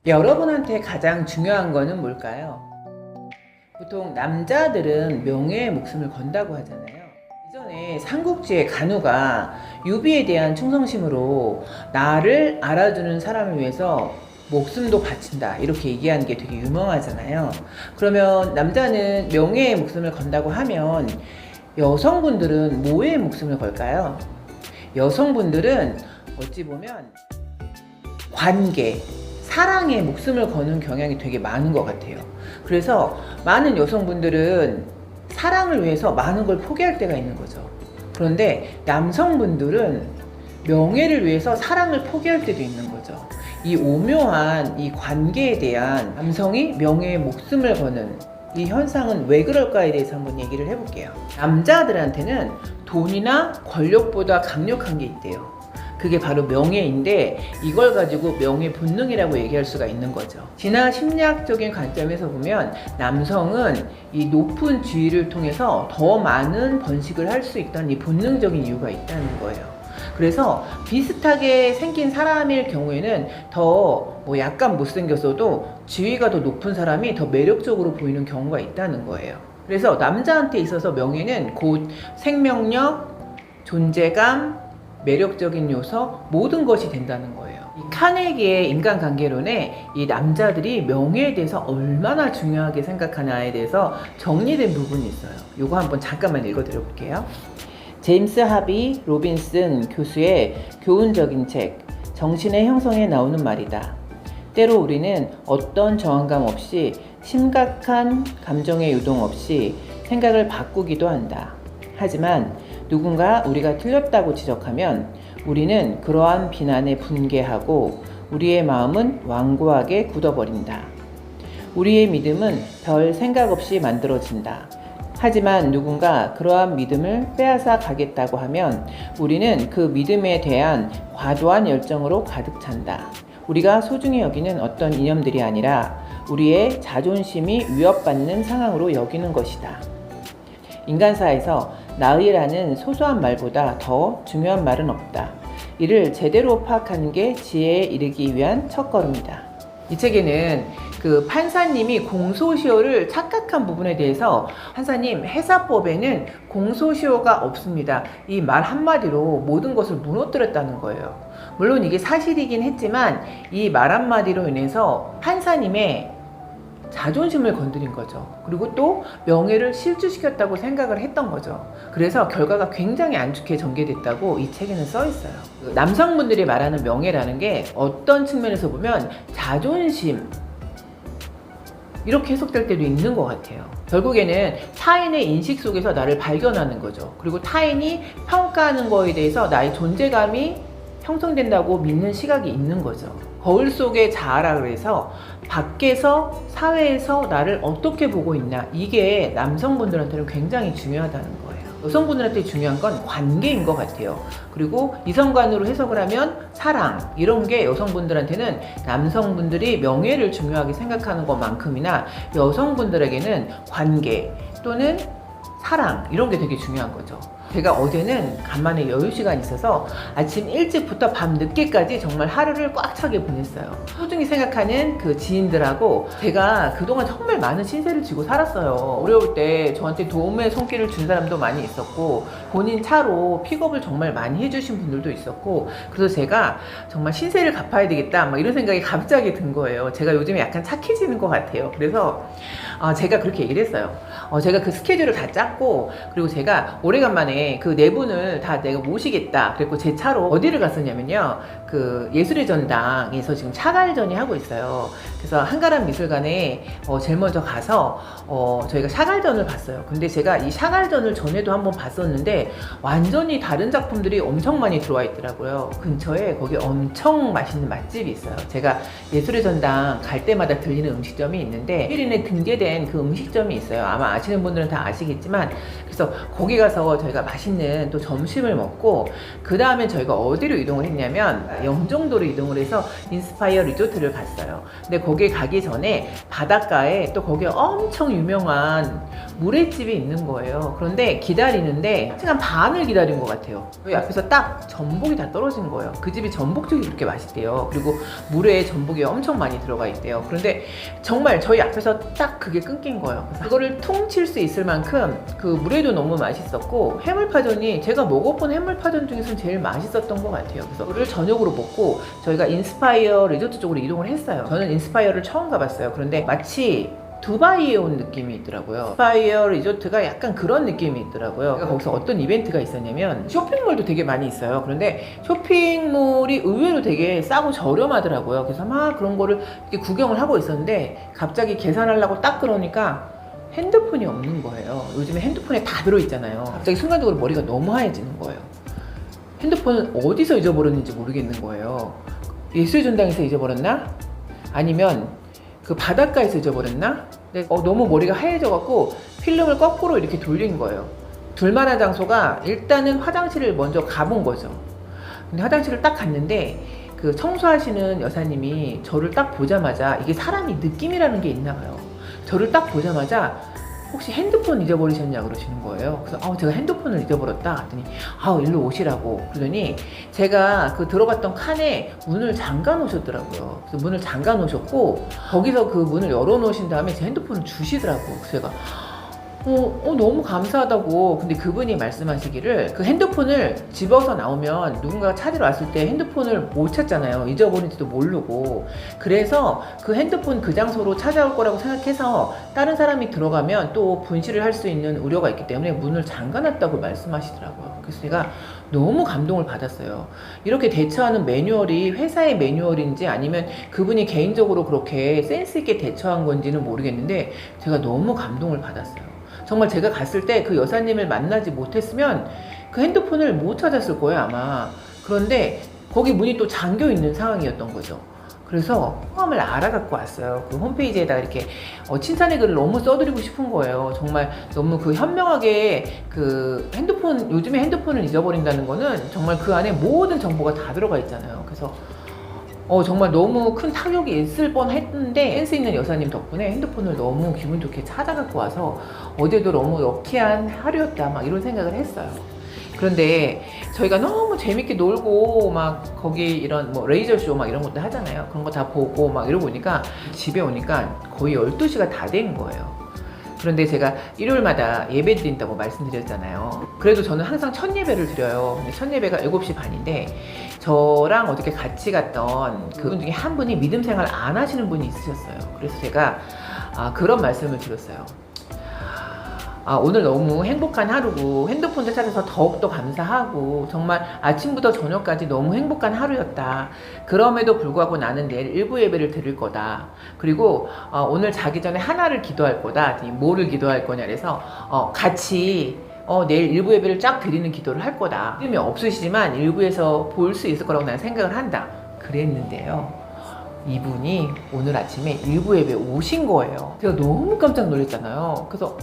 여러분한테 가장 중요한 거는 뭘까요? 보통 남자들은 명예의 목숨을 건다고 하잖아요. 이전에 삼국지의 간우가 유비에 대한 충성심으로 나를 알아주는 사람을 위해서 목숨도 바친다 이렇게 얘기하는 게 되게 유명하잖아요. 그러면 남자는 명예의 목숨을 건다고 하면 여성분들은 뭐의 목숨을 걸까요? 여성분들은 어찌 보면 관계, 사랑에 목숨을 거는 경향이 되게 많은 것 같아요. 그래서 많은 여성분들은 사랑을 위해서 많은 걸 포기할 때가 있는 거죠. 그런데 남성분들은 명예를 위해서 사랑을 포기할 때도 있는 거죠. 이 오묘한 이 관계에 대한 남성이 명예에 목숨을 거는 이 현상은 왜 그럴까에 대해서 한번 얘기를 해볼게요. 남자들한테는 돈이나 권력보다 강력한 게 있대요. 그게 바로 명예인데 이걸 가지고 명예 본능이라고 얘기할 수가 있는 거죠. 진화 심리학적인 관점에서 보면 남성은 이 높은 지위를 통해서 더 많은 번식을 할 수 있다는 이 본능적인 이유가 있다는 거예요. 그래서 비슷하게 생긴 사람일 경우에는 더 뭐 약간 못생겼어도 지위가 더 높은 사람이 더 매력적으로 보이는 경우가 있다는 거예요. 그래서 남자한테 있어서 명예는 곧 생명력, 존재감, 매력적인 요소 모든 것이 된다는 거예요. 이 카네기의 인간관계론에 이 남자들이 명예에 대해서 얼마나 중요하게 생각하냐에 대해서 정리된 부분이 있어요. 이거 한번 잠깐만 읽어드려 볼게요. 제임스 하비 로빈슨 교수의 교훈적인 책 정신의 형성에 나오는 말이다. 때로 우리는 어떤 저항감 없이 심각한 감정의 유동 없이 생각을 바꾸기도 한다. 하지만 누군가 우리가 틀렸다고 지적하면 우리는 그러한 비난에 분개하고 우리의 마음은 완고하게 굳어버린다. 우리의 믿음은 별 생각 없이 만들어진다. 하지만 누군가 그러한 믿음을 빼앗아 가겠다고 하면 우리는 그 믿음에 대한 과도한 열정으로 가득 찬다. 우리가 소중히 여기는 어떤 이념들이 아니라 우리의 자존심이 위협받는 상황으로 여기는 것이다. 인간사에서 나의라는 소소한 말보다 더 중요한 말은 없다. 이를 제대로 파악하는 게 지혜에 이르기 위한 첫걸음이다. 이 책에는 그 판사님이 공소시효를 착각한 부분에 대해서 판사님 회사법에는 공소시효가 없습니다. 이 말 한마디로 모든 것을 무너뜨렸다는 거예요. 물론 이게 사실이긴 했지만 이 말 한마디로 인해서 판사님의 자존심을 건드린 거죠. 그리고 또 명예를 실추시켰다고 생각을 했던 거죠. 그래서 결과가 굉장히 안 좋게 전개됐다고 이 책에는 써 있어요. 남성분들이 말하는 명예라는 게 어떤 측면에서 보면 자존심 이렇게 해석될 때도 있는 것 같아요. 결국에는 타인의 인식 속에서 나를 발견하는 거죠. 그리고 타인이 평가하는 거에 대해서 나의 존재감이 형성된다고 믿는 시각이 있는 거죠. 거울 속의 자아라 그래서 밖에서 사회에서 나를 어떻게 보고 있나 이게 남성분들한테는 굉장히 중요하다는 거예요. 여성분들한테 중요한 건 관계인 것 같아요. 그리고 이성관으로 해석을 하면 사랑 이런 게 여성분들한테는 남성분들이 명예를 중요하게 생각하는 것만큼이나 여성분들에게는 관계 또는 사랑 이런 게 되게 중요한 거죠. 제가 어제는 간만에 여유 시간이 있어서 아침 일찍부터 밤 늦게까지 정말 하루를 꽉 차게 보냈어요. 소중히 생각하는 그 지인들하고 제가 그동안 정말 많은 신세를 지고 살았어요. 어려울 때 저한테 도움의 손길을 준 사람도 많이 있었고 본인 차로 픽업을 정말 많이 해주신 분들도 있었고 그래서 제가 정말 신세를 갚아야 되겠다 막 이런 생각이 갑자기 든 거예요. 제가 요즘에 약간 착해지는 것 같아요. 그래서 제가 그렇게 얘기를 했어요. 제가 그 스케줄을 다 짰고 그리고 제가 오래간만에 그 네 분을 다 내가 모시겠다 그랬고 제 차로 어디를 갔었냐면요 그 예술의 전당에서 지금 차갈전이 하고 있어요. 그래서 한가람 미술관에 제일 먼저 가서 저희가 샤갈전을 봤어요. 근데 제가 이 샤갈전을 전에도 한번 봤었는데 완전히 다른 작품들이 엄청 많이 들어와 있더라고요. 근처에 거기 엄청 맛있는 맛집이 있어요. 제가 예술의 전당 갈 때마다 들리는 음식점이 있는데 필인에 등재된 그 음식점이 있어요. 아마 아시는 분들은 다 아시겠지만 그래서 거기 가서 저희가 맛있는 또 점심을 먹고 그 다음에 저희가 어디로 이동을 했냐면 영종도로 이동을 해서 인스파이어 리조트를 갔어요. 근데 거기 가기 전에 바닷가에 또 거기에 엄청 유명한 물회집이 있는 거예요. 그런데 기다리는데 시간 반을 기다린 것 같아요. 여기 앞에서 딱 전복이 다 떨어지는 거예요. 그 집이 전복죽이 그렇게 맛있대요. 그리고 물회에 전복이 엄청 많이 들어가 있대요. 그런데 정말 저희 앞에서 딱 그게 끊긴 거예요. 그래서 그거를 퉁칠 수 있을 만큼 그 물회도 너무 맛있었고 해물파전이 제가 먹어본 해물파전 중에서는 제일 맛있었던 것 같아요. 그래서 그거를 저녁으로 먹고 저희가 인스파이어 리조트 쪽으로 이동을 했어요. 저는 인스파이어를 처음 가봤어요. 그런데 마치 두바이에 온 느낌이 있더라고요. 인스파이어 리조트가 약간 그런 느낌이 있더라고요. 거기서 어떤 이벤트가 있었냐면 쇼핑몰도 되게 많이 있어요. 그런데 쇼핑몰이 의외로 되게 싸고 저렴하더라고요. 그래서 막 그런 거를 이렇게 구경을 하고 있었는데 갑자기 계산하려고 딱 그러니까 핸드폰이 없는 거예요. 요즘에 핸드폰에 다 들어있잖아요. 갑자기 순간적으로 머리가 너무 하얘지는 거예요. 핸드폰을 어디서 잊어버렸는지 모르겠는 거예요. 예술전당에서 잊어버렸나? 아니면 그 바닷가에서 잊어버렸나? 근데 너무 머리가 하얘져갖고 필름을 거꾸로 이렇게 돌린 거예요. 둘만한 장소가 일단은 화장실을 먼저 가본 거죠. 근데 화장실을 딱 갔는데 그 청소하시는 여사님이 저를 딱 보자마자 이게 사람이 느낌이라는 게 있나 봐요. 저를 딱 보자마자 혹시 핸드폰 잊어버리셨냐 그러시는 거예요. 그래서 제가 핸드폰을 잊어버렸다 했더니 일로 오시라고 그러더니 제가 그 들어갔던 칸에 문을 잠가 놓으셨더라고요. 그래서 문을 잠가 놓으셨고 거기서 그 문을 열어 놓으신 다음에 제 핸드폰을 주시더라고요. 그래서 제가 너무 감사하다고. 근데 그분이 말씀하시기를 그 핸드폰을 집어서 나오면 누군가가 찾으러 왔을 때 핸드폰을 못 찾잖아요. 잊어버린지도 모르고. 그래서 그 핸드폰 그 장소로 찾아올 거라고 생각해서 다른 사람이 들어가면 또 분실을 할 수 있는 우려가 있기 때문에 문을 잠가놨다고 말씀하시더라고요. 그래서 제가 너무 감동을 받았어요. 이렇게 대처하는 매뉴얼이 회사의 매뉴얼인지 아니면 그분이 개인적으로 그렇게 센스 있게 대처한 건지는 모르겠는데 제가 너무 감동을 받았어요. 정말 제가 갔을 때 그 여사님을 만나지 못했으면 그 핸드폰을 못 찾았을 거예요, 아마. 그런데 거기 문이 또 잠겨 있는 상황이었던 거죠. 그래서 성함을 알아갖고 왔어요. 그 홈페이지에다가 이렇게 칭찬의 글을 너무 써드리고 싶은 거예요. 정말 너무 그 현명하게 그 핸드폰, 요즘에 핸드폰을 잊어버린다는 거는 정말 그 안에 모든 정보가 다 들어가 있잖아요. 그래서 정말 너무 큰 타격이 있을 뻔 했는데 센스 있는 여사님 덕분에 핸드폰을 너무 기분 좋게 찾아갖고 와서 어제도 너무 럭키한 하루였다 막 이런 생각을 했어요. 그런데 저희가 너무 재밌게 놀고 막 거기 이런 뭐 레이저쇼 막 이런 것도 하잖아요. 그런 거 다 보고 막 이러고 오니까 집에 오니까 거의 12시가 다 된 거예요. 그런데 제가 일요일마다 예배 드린다고 말씀드렸잖아요. 그래도 저는 항상 첫 예배를 드려요. 근데 첫 예배가 7시 반인데 저랑 어저께 같이 갔던 그분 중에 한 분이 믿음 생활 안 하시는 분이 있으셨어요. 그래서 제가 그런 말씀을 드렸어요. 오늘 너무 행복한 하루고 핸드폰도 찾아서 더욱더 감사하고 정말 아침부터 저녁까지 너무 행복한 하루였다. 그럼에도 불구하고 나는 내일 일부 예배를 드릴 거다. 그리고 오늘 자기 전에 하나를 기도할 거다. 뭐를 기도할 거냐 그래서 같이 내일 일부 예배를 쫙 드리는 기도를 할 거다. 믿음이 없으시지만 일부에서 볼 수 있을 거라고 나는 생각을 한다. 그랬는데요. 이분이 오늘 아침에 일부 예배에 오신 거예요. 제가 너무 깜짝 놀랐잖아요. 그래서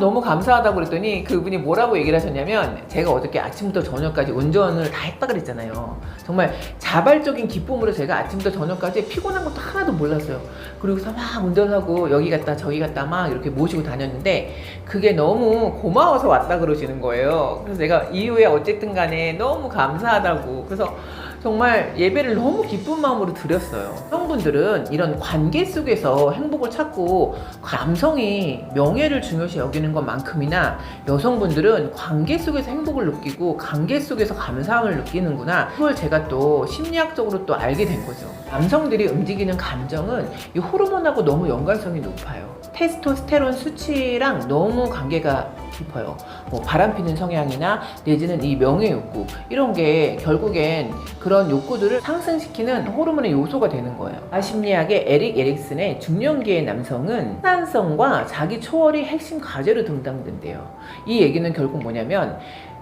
너무 감사하다고 그랬더니 그분이 뭐라고 얘기를 하셨냐면 제가 어저께 아침부터 저녁까지 운전을 다 했다 그랬잖아요. 정말 자발적인 기쁨으로 제가 아침부터 저녁까지 피곤한 것도 하나도 몰랐어요. 그리고서 막 운전하고 여기 갔다 저기 갔다 막 이렇게 모시고 다녔는데 그게 너무 고마워서 왔다 그러시는 거예요. 그래서 내가 이후에 어쨌든 간에 너무 감사하다고. 그래서 정말 예배를 너무 기쁜 마음으로 드렸어요. 여성분들은 이런 관계 속에서 행복을 찾고 남성이 명예를 중요시 여기는 것만큼이나 여성분들은 관계 속에서 행복을 느끼고 관계 속에서 감사함을 느끼는구나. 그걸 제가 또 심리학적으로 또 알게 된 거죠. 남성들이 움직이는 감정은 이 호르몬하고 너무 연관성이 높아요. 테스토스테론 수치랑 너무 관계가 깊어요. 뭐 바람피는 성향이나 내지는 이 명예 욕구 이런 게 결국엔 그런 욕구들을 상승시키는 호르몬의 요소가 되는 거예요. 심리학의 에릭 에릭슨의 중년기의 남성은 생산성과 자기 초월이 핵심 과제로 등장된대요. 이 얘기는 결국 뭐냐면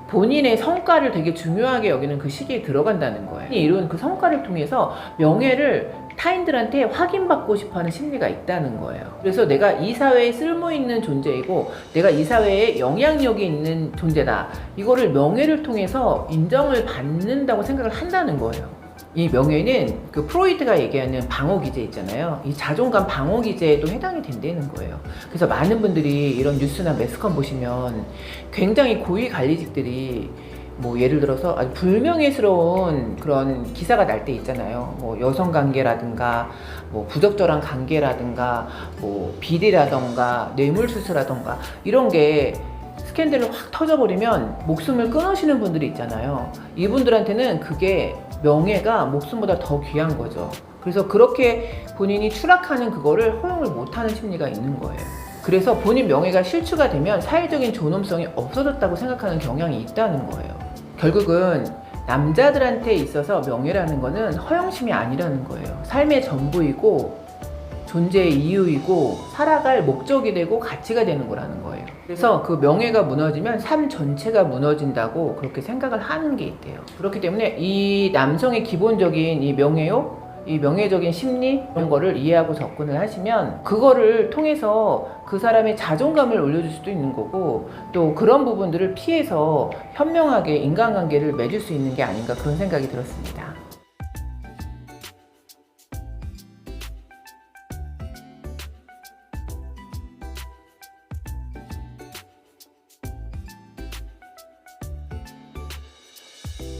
본인의 성과를 되게 중요하게 여기는 그 시기에 들어간다는 거예요. 이룬 그 성과를 통해서 명예를 타인들한테 확인받고 싶어하는 심리가 있다는 거예요. 그래서 내가 이 사회에 쓸모있는 존재이고 내가 이 사회에 영향력이 있는 존재다. 이거를 명예를 통해서 인정을 받는다고 생각을 한다는 거예요. 이 명예는 그 프로이트가 얘기하는 방어기제 있잖아요. 이 자존감 방어기제에도 해당이 된다는 거예요. 그래서 많은 분들이 이런 뉴스나 매스컴 보시면 굉장히 고위 관리직들이 뭐 예를 들어서 아주 불명예스러운 그런 기사가 날 때 있잖아요. 뭐 여성 관계라든가 뭐 부적절한 관계라든가 뭐 비리라든가 뇌물수수라든가 이런 게 스캔들을 확 터져버리면 목숨을 끊으시는 분들이 있잖아요. 이분들한테는 그게 명예가 목숨보다 더 귀한 거죠. 그래서 그렇게 본인이 추락하는 그거를 허용을 못하는 심리가 있는 거예요. 그래서 본인 명예가 실추가 되면 사회적인 존엄성이 없어졌다고 생각하는 경향이 있다는 거예요. 결국은 남자들한테 있어서 명예라는 거는 허영심이 아니라는 거예요. 삶의 전부이고 존재의 이유이고 살아갈 목적이 되고 가치가 되는 거라는 거예요. 그래서 그 명예가 무너지면 삶 전체가 무너진다고 그렇게 생각을 하는 게 있대요. 그렇기 때문에 이 남성의 기본적인 이 명예욕, 이 명예적인 심리 이런 거를 이해하고 접근을 하시면 그거를 통해서 그 사람의 자존감을 올려줄 수도 있는 거고 또 그런 부분들을 피해서 현명하게 인간관계를 맺을 수 있는 게 아닌가 그런 생각이 들었습니다.